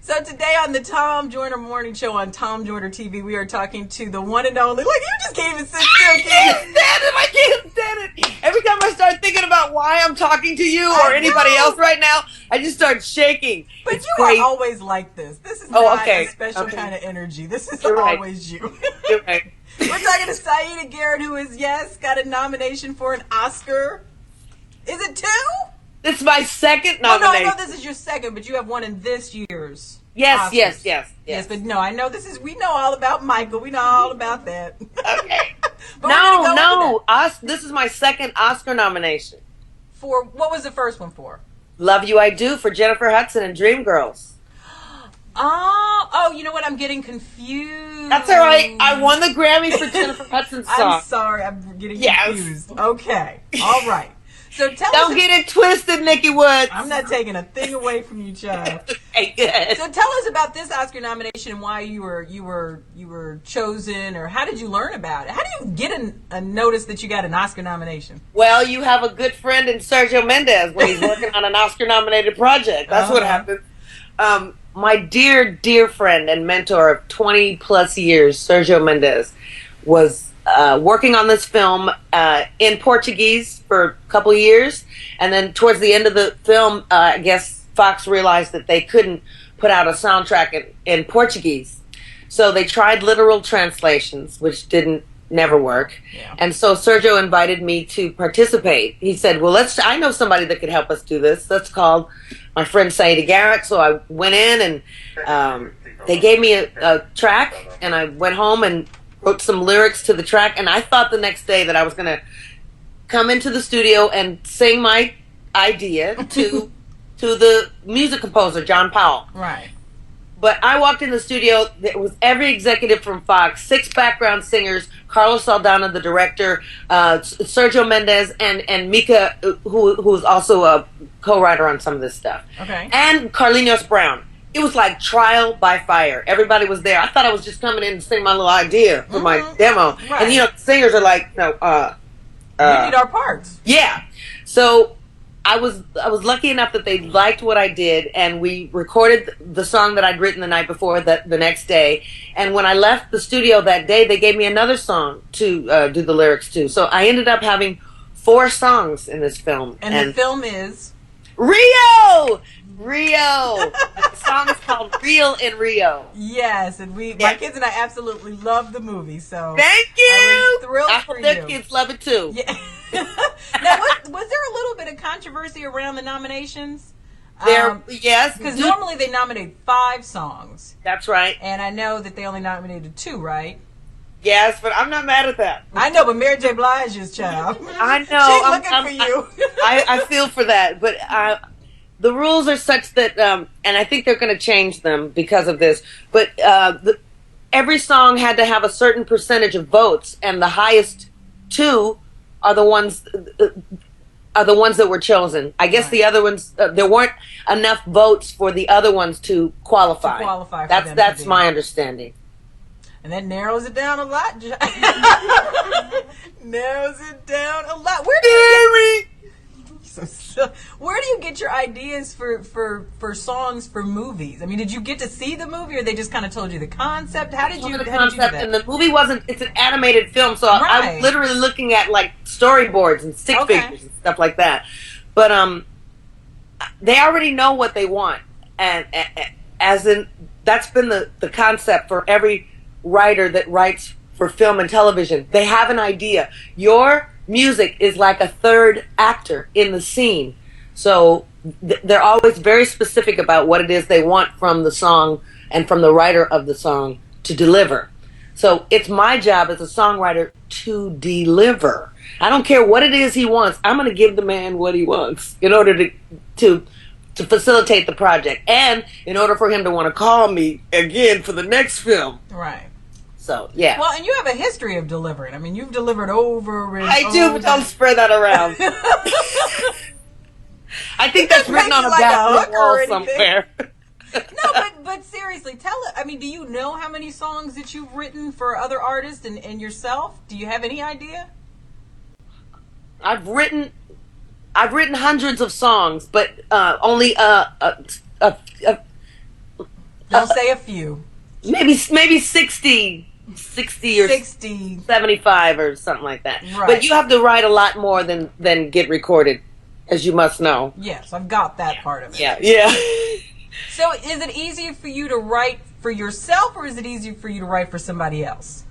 So today on the Tom Joyner Morning Show on Tom Joyner TV, we are talking to the one and only. Look, you just can't even sit still. I can't stand it. I can't stand it. Every time I start thinking about why I'm talking to you or anybody else right now, I just start shaking. But it's you crazy. are always like this. This is not a special kind of energy. This is always you. You're right. We're talking to Siedah Garrett, who is, got a nomination for an Oscar. Is it 2? This is my second nomination. Oh, no, I know this is your second, but you have one in this year's. Yes, Oscars. yes. But no, I know we know all about Michael. We know all about that. Okay. No. This is my second Oscar nomination. For, what was the first one for? Love You I Do for Jennifer Hudson and Dreamgirls. Oh, you know what? I'm getting confused. That's all right. I won the Grammy for Jennifer Hudson's song. I'm sorry. I'm getting confused. Okay. All right. So Don't get it twisted, Nikki Woods. I'm not taking a thing away from you, child. Okay, good. So tell us about this Oscar nomination and why you were chosen, or how did you learn about it? How do you get a notice that you got an Oscar nomination? Well, you have a good friend in Sergio Mendes when he's working on an Oscar-nominated project. That's what happens. My dear friend and mentor of 20-plus years, Sergio Mendes, was working on this film in Portuguese for a couple years, and then towards the end of the film, I guess Fox realized that they couldn't put out a soundtrack in Portuguese, so they tried literal translations, which never work. Yeah. And so Sergio invited me to participate. He said, "Well, I know somebody that could help us do this. Let's call my friend Siedah Garrett." So I went in, and they gave me a track, and I went home and wrote some lyrics to the track, and I thought the next day that I was going to come into the studio and sing my idea to the music composer, John Powell. Right. But I walked in the studio, there was every executive from Fox, 6 background singers, Carlos Saldana, the director, Sergio Mendes, and Mika, who is also a co-writer on some of this stuff. Okay. And Carlinhos Brown. It was like trial by fire. Everybody was there. I thought I was just coming in to sing my little idea for my demo. Right. And the singers are like, "No, we need our parts." Yeah. So I was lucky enough that they liked what I did, and we recorded the song that I'd written the night before the next day. And when I left the studio that day, they gave me another song to do the lyrics to. So I ended up having 4 songs in this film. And the film is Rio. The song is called "Real in Rio." Yes, and my kids and I absolutely love the movie. So thank you. I was thrilled for you. Their kids love it too. Yeah. Now, was there a little bit of controversy around the nominations? Yes, because normally they nominate 5 songs. That's right. And I know that they only nominated 2, right? Yes, but I'm not mad at that. I know, but Mary J. Blige's child. I know. She's looking for you. I feel for that, but the rules are such that, and I think they're going to change them because of this. But every song had to have a certain percentage of votes, and the highest 2 are the ones that were chosen. I guess the other ones, there weren't enough votes for the other ones to qualify. That's my understanding. And that narrows it down a lot. Narrows it down a lot. Where do you get your ideas for songs for movies? I mean, did you get to see the movie, or they just kind of told you the concept? How did you do that? And the movie it's an animated film, so I was literally looking at like storyboards and stick figures and stuff like that. But they already know what they want, and as in that's been the concept for every writer that writes for film and television. They have an idea. Your music is like a third actor in the scene. So they're always very specific about what it is they want from the song and from the writer of the song to deliver. So it's my job as a songwriter to deliver. I don't care what it is he wants. I'm going to give the man what he wants in order to facilitate the project, and in order for him to want to call me again for the next film. Right. So, yeah. Well, and you have a history of delivering. I mean, you've delivered over and I do, but don't spread that around. I think that's written on a bathroom wall somewhere. No, but seriously, I mean, do you know how many songs that you've written for other artists and yourself? Do you have any idea? I've written hundreds of songs, but only Don't say a few. Maybe 60 or 60. 75 or something like that. Right. But you have to write a lot more than get recorded, as you must know. Yes, I've got that part of it. Yeah. So is it easier for you to write for yourself, or is it easier for you to write for somebody else?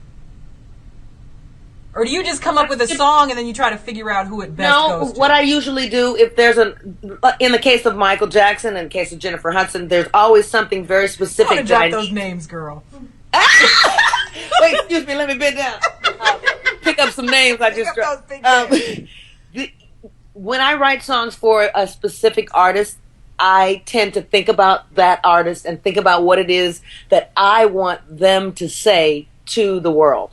Or do you just come up with a song and then you try to figure out who it best goes to? What I usually do, if there's in the case of Michael Jackson, in the case of Jennifer Hudson, there's always something very specific. I drop those names, girl. Wait, excuse me, let me bend down. Pick up some names I just dropped. When I write songs for a specific artist, I tend to think about that artist and think about what it is that I want them to say to the world.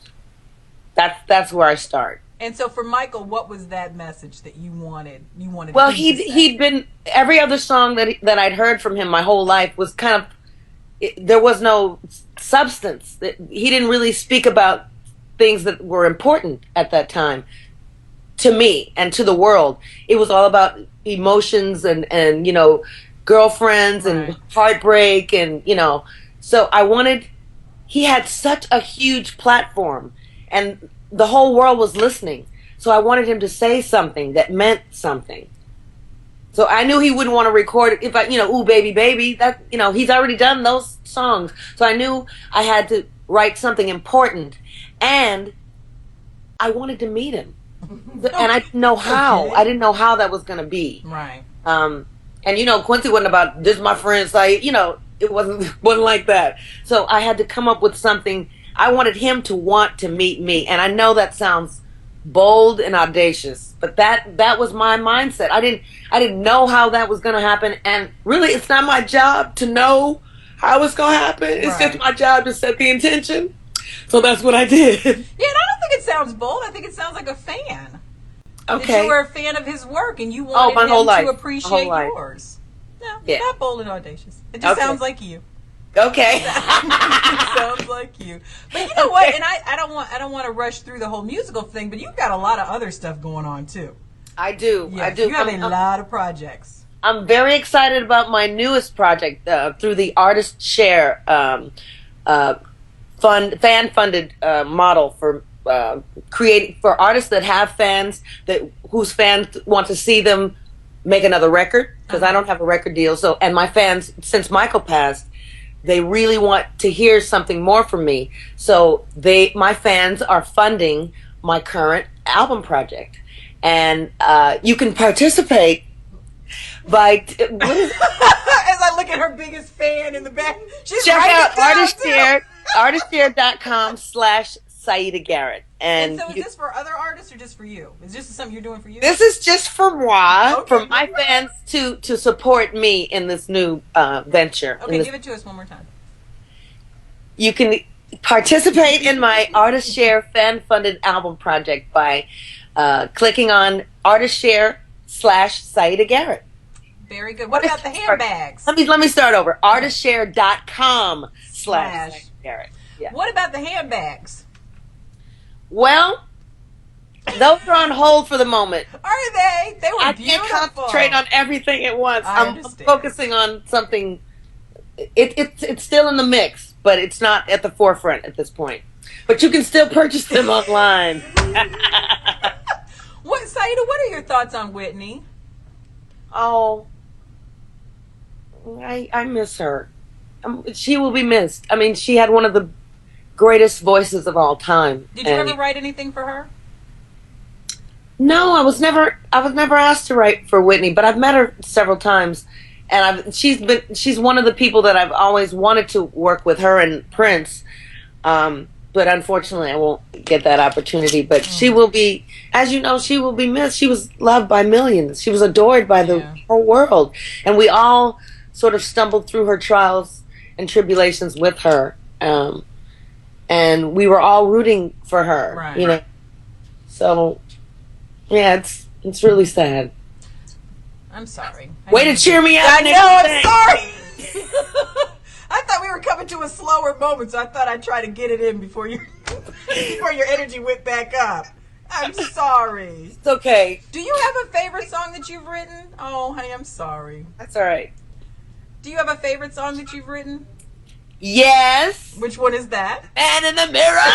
That's where I start. And so for Michael, what was that message that you wanted? Well, he'd been, every other song that I'd heard from him my whole life was kind of, there was no substance. He didn't really speak about things that were important at that time to me and to the world. It was all about emotions and you know, girlfriends and heartbreak and, you know. So he had such a huge platform and the whole world was listening. So I wanted him to say something that meant something. So I knew he wouldn't want to record it if I, you know, ooh, baby, baby. That, you know, he's already done those songs. So I knew I had to write something important. And I wanted to meet him. And I didn't know how. I didn't know how that was going to be. Right. And, you know, Quincy wasn't about, this is my friend. So, you know, it wasn't like that. So I had to come up with something. I wanted him to want to meet me. And I know that sounds bold and audacious, but that was my mindset. I didn't know how that was going to happen. And really, it's not my job to know how it's going to happen. It's just my job to set the intention. So that's what I did. Yeah, and I don't think it sounds bold. I think it sounds like a fan. Okay. That you were a fan of his work and you wanted him to appreciate yours. No, not bold and audacious. It just sounds like you. Okay. It sounds like you. But you know what? And I don't want to rush through the whole musical thing, but you've got a lot of other stuff going on too. I do. Yes, I do. You have a lot of projects. I'm very excited about my newest project through the Artist Share fan-funded model for creating for artists that have fans whose fans want to see them make another record, because I don't have a record deal. So, and my fans, since Michael passed, they really want to hear something more from me. So my fans are funding my current album project, and you can participate by. As I look at her biggest fan in the back, she's check out artistshare.com/Siedah Garrett. And so is this for other artists or just for you? Is this something you're doing for you? This is just for moi, for my fans to support me in this new venture. Okay, give it to us one more time. You can participate in my Artist Share fan-funded album project by clicking on artistshare.com/Siedah Garrett. Very good. What about the handbags? Let me start over. artistshare.com/Siedah Garrett. Yeah. What about the handbags? Well, those are on hold for the moment. Are they? They were beautiful. I can't concentrate on everything at once. I'm focusing on something. It's still in the mix, but it's not at the forefront at this point. But you can still purchase them online. Siedah, what are your thoughts on Whitney? Oh, I miss her. She will be missed. I mean, she had one of the greatest voices of all time. Did you ever write anything for her? No, I was never asked to write for Whitney, but I've met her several times, and she's one of the people that I've always wanted to work with, her and Prince. But unfortunately, I won't get that opportunity. But she will be, as you know, she will be missed. She was loved by millions. She was adored by the whole world, and we all sort of stumbled through her trials and tribulations with her. And we were all rooting for her, you know. So, yeah, it's really sad. I'm sorry. Way to cheer me up. I know, I'm sorry. I thought we were coming to a slower moment, so I thought I'd try to get it in before your energy went back up. I'm sorry. It's okay. Do you have a favorite song that you've written? Oh, honey, I'm sorry. That's all right. Do you have a favorite song that you've written? Yes. Which one is that? Man in the Mirror.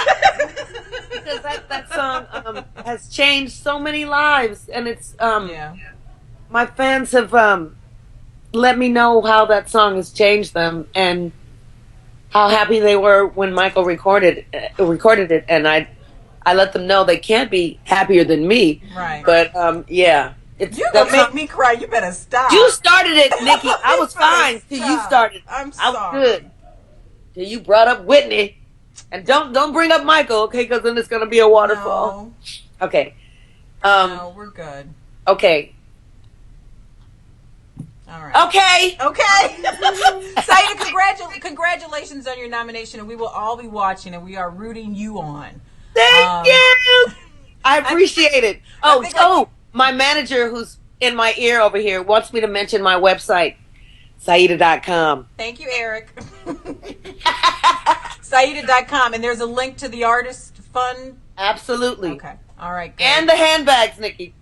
Because that song has changed so many lives, and it's Yeah. my fans have let me know how that song has changed them and how happy they were when Michael recorded it, and I let them know they can't be happier than me. Right. But yeah, You're gonna make me cry. You better stop. You started it, Nikki. I was fine till you started. I'm I was sorry. good till you brought up Whitney, and don't bring up Michael, okay? Because then it's gonna be a waterfall. No. Okay. No, we're good. Okay. All right. Okay. Siedah, congratulations on your nomination, and we will all be watching, and we are rooting you on. Thank you. I appreciate it. I My manager, who's in my ear over here, wants me to mention my website, Siedah.com. Thank you, Eric. Siedah.com, and there's a link to the artist fund. Absolutely. Okay. All right. Good. And the handbags, Nikki.